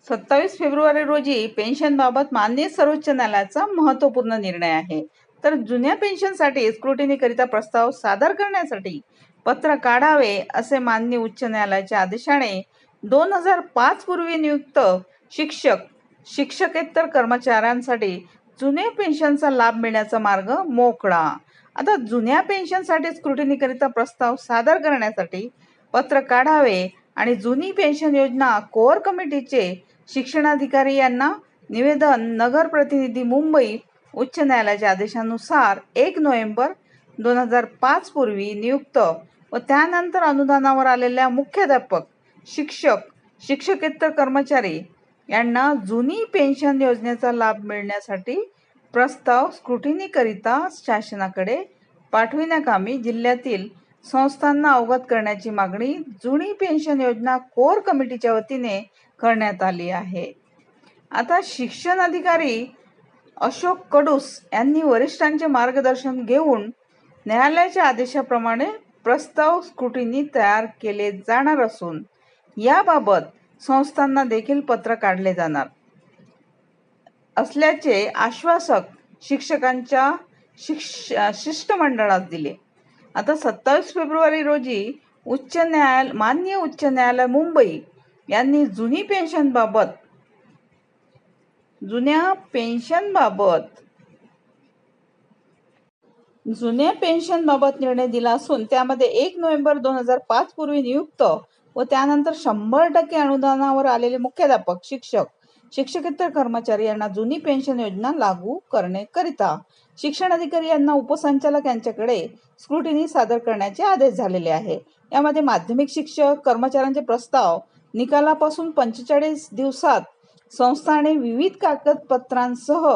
27 February रोजी पेन्शनबाबत माननीय सर्वोच्च न्यायालयाचा महत्त्वपूर्ण निर्णय आहे. तर जुन्या पेन्शनसाठी स्क्रुटिनीकरिता प्रस्ताव सादर करण्यासाठी पत्र काढावे असे माननीय उच्च न्यायालयाच्या आदेशाने 2005 पूर्वी नियुक्त शिक्षक शिक्षकेतर कर्मचाऱ्यांसाठी जुन्या पेन्शनचा लाभ मिळण्याचा मार्ग मोकळा. आता जुन्या पेन्शनसाठी स्क्रुटिनीकरिता प्रस्ताव सादर करण्यासाठी पत्र काढावे आणि जुनी पेन्शन योजना कोअर कमिटीचे शिक्षणाधिकारी यांना निवेदन नगर प्रतिनिधी मुंबई उच्च न्यायालयाच्या आदेशानुसार 1 नोव्हेंबर 2005 पूर्वी नियुक्त व त्यानंतर अनुदानावर आलेल्या मुख्याध्यापक शिक्षक शिक्षकेतर कर्मचारी यांना जुनी पेन्शन योजनेचा लाभ मिळण्यासाठी प्रस्ताव स्क्रुटिनीकरिता शासनाकडे पाठविण्याकामी जिल्ह्यातील संस्थांना अवगत करण्याची मागणी जुनी पेन्शन योजना कोअर कमिटीच्या वतीने करण्यात आली आहे. आता शिक्षण अधिकारी अशोक कडूस यांनी वरिष्ठांचे मार्गदर्शन घेऊन न्यायालयाच्या आदेशाप्रमाणे प्रस्ताव स्क्रुटिनी तयार केले जाणार असून याबाबत संस्थांना देखील पत्र काढले जाणार असल्याचे आश्वासक शिक्षकांच्या शिष्टमंडळास दिले. आता 27 फेब्रुवारी रोजी माननीय उच्च न्यायालय मुंबई यांनी जुन्या पेन्शनबाबत निर्णय दिला असून त्यामध्ये 1 नोव्हेंबर 2005 पूर्वी नियुक्त व त्यानंतर 100% अनुदानावर आलेले मुख्याध्यापक शिक्षक शिक्षकेतर कर्मचारी यांना जुनी पेन्शन योजना लागू करण्याकरिता शिक्षण अधिकारी यांना उपसंचालक यांच्याकडे स्क्रुटिनी सादर करण्याचे आदेश झालेले आहे. यामध्ये माध्यमिक शिक्षक कर्मचाऱ्यांचे प्रस्ताव निकालापासून 45 दिवसात संस्थाने विविध कागदपत्रांसह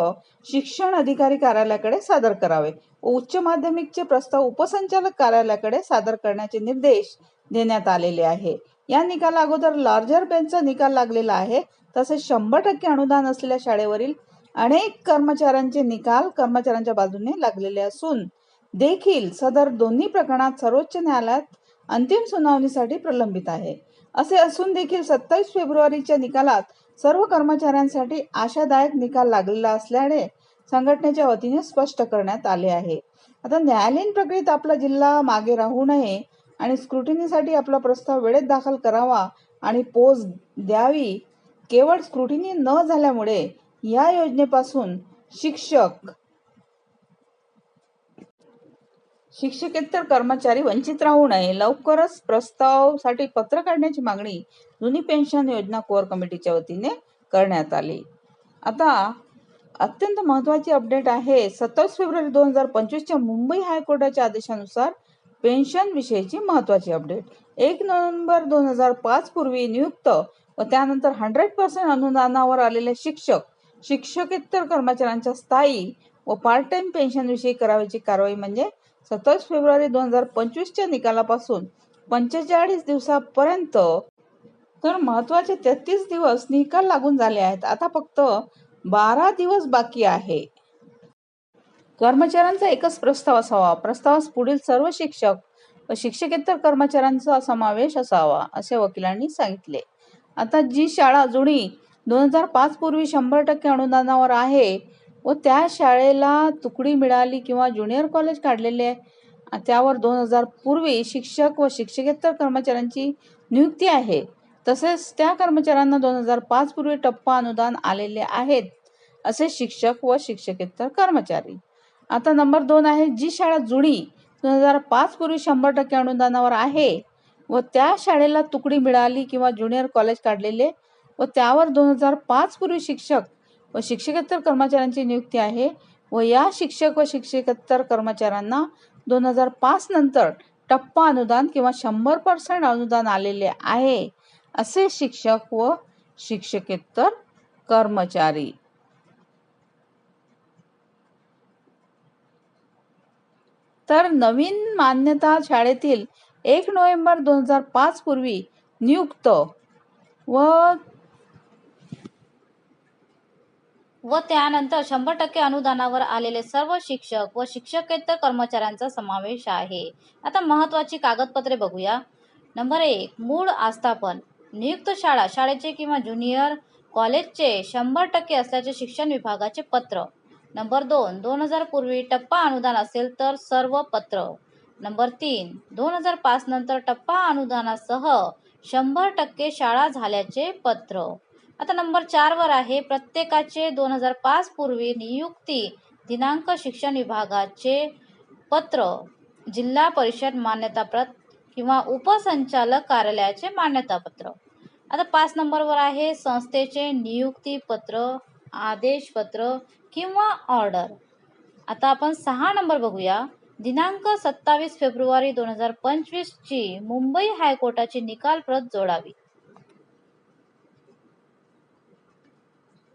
शिक्षण अधिकारी कार्यालयाकडे सादर करावे व उच्च माध्यमिकचे प्रस्ताव उपसंचालक कार्यालयाकडे सादर करण्याचे निर्देश देण्यात आलेले आहे. या निकाला अगोदर लार्जर बेंचचा निकाल लागलेला आहे. तसेच 100% अनुदान असलेल्या शाळेवरील अनेक कर्मचाऱ्यांचे निकाल कर्मचाऱ्यांच्या बाजूने लागलेले असून देखील सदर दोन्ही प्रकरणात सर्वोच्च न्यायालयात अंतिम सुनावणीसाठी प्रलंबित आहे. असे असून देखील 27 फेब्रुवारीच्या निकालात सर्व कर्मचाऱ्यांसाठी आशादायक निकाल लागलेला असल्याने संघटनेच्या वतीने स्पष्ट करण्यात आले आहे. आता न्यायालयीन प्रक्रियेत आपला जिल्हा मागे राहू नये आणि स्क्रुटिनीसाठी आपला प्रस्ताव वेळेत दाखल करावा आणि पोच द्यावी. केवळ स्क्रुटिनी न झाल्यामुळे या योजनेपासून शिक्षकेतर कर्मचारी वंचित राहू नये. लवकरच प्रस्तावासाठी पत्र काढण्याची मागणी जुनी पेन्शन योजना कोअर कमिटीच्या वतीने करण्यात आली. आता अत्यंत महत्त्वाची अपडेट आहे. 27 फेब्रुवारी 2025 मुंबई हायकोर्टाच्या आदेशानुसार पेन्शन विषयीची महत्त्वाची अपडेट. 1 नोव्हेंबर 2005 पूर्वी नियुक्त व त्यानंतर 100% अनुदानावर आलेले शिक्षकेतर कर्मचाऱ्यांच्या स्थायी व पार्ट टाइम पेन्शन विषयी करावयाची कारवाई म्हणजे 27 फेब्रुवारी 2025 निकालापासून 45 दिवसापर्यंत तर महत्वाचे 33 दिवस निकाल लागून झाले आहेत. आता फक्त 12 दिवस बाकी आहे. कर्मचाऱ्यांचा एकच प्रस्ताव असावा. प्रस्तावास पुढील सर्व शिक्षक व शिक्षकेतर कर्मचाऱ्यांचा समावेश असावा असे वकिलांनी सांगितले. आता जी शाळा जुनी 2005 पूर्वी 100% अनुदानावर आहे व त्या शाळेला तुकडी मिळाली किंवा ज्युनियर कॉलेज काढलेले त्यावर 2000 पूर्वी शिक्षक व शिक्षकेतर कर्मचाऱ्यांची नियुक्ती आहे. तसेच त्या कर्मचाऱ्यांना 2005 पूर्वी टप्पा अनुदान आलेले आहेत असे शिक्षक व शिक्षकेतर कर्मचारी. आता नंबर 2 आहे जी शाळा जुनी 2005 पूर्वी 100% अनुदानावर आहे व त्या शाळेला तुकडी मिळाली किंवा ज्युनियर कॉलेज काढलेले व त्यावर 2005 पूर्वी शिक्षक व शिक्षकेतर कर्मचाऱ्यांची नियुक्ती आहे व या शिक्षक व शिक्षकेतर कर्मचाऱ्यांना 2005 नंतर टप्पा अनुदान किंवा 100% अनुदान आलेले आहे असे शिक्षक व शिक्षकेतर कर्मचारी. तर नवीन मान्यता शाळेतील 1 नोव्हेंबर 2005 पूर्वी नियुक्त व त्यानंतर 100% अनुदानावर आलेले सर्व शिक्षक व शिक्षकेतर कर्मचाऱ्यांचा समावेश आहे. आता महत्त्वाची कागदपत्रे बघूया. नंबर 1 मूळ आस्थापन. नियुक्त शाळेचे किंवा ज्युनियर कॉलेजचे 100% असल्याचे शिक्षण विभागाचे पत्र. नंबर 2, 2000 पूर्वी टप्पा अनुदान असेल तर सर्व पत्र. नंबर 3, 2005 नंतर टप्पा अनुदानासह 100% शाळा झाल्याचे पत्र. आता नंबर 4 वर आहे, प्रत्येकाचे 2005 पूर्वी नियुक्ती दिनांक शिक्षण विभागाचे पत्र, जिल्हा परिषद मान्यताप्रत किंवा उपसंचालक कार्यालयाचे मान्यतापत्र. आता 5 नंबरवर आहे, संस्थेचे नियुक्ती पत्र, आदेशपत्र किंवा ऑर्डर. आता आपण 6 नंबर बघूया. दिनांक 27 फेब्रुवारी 2025 ची मुंबई हायकोर्टाची निकाल प्रत जोडावी.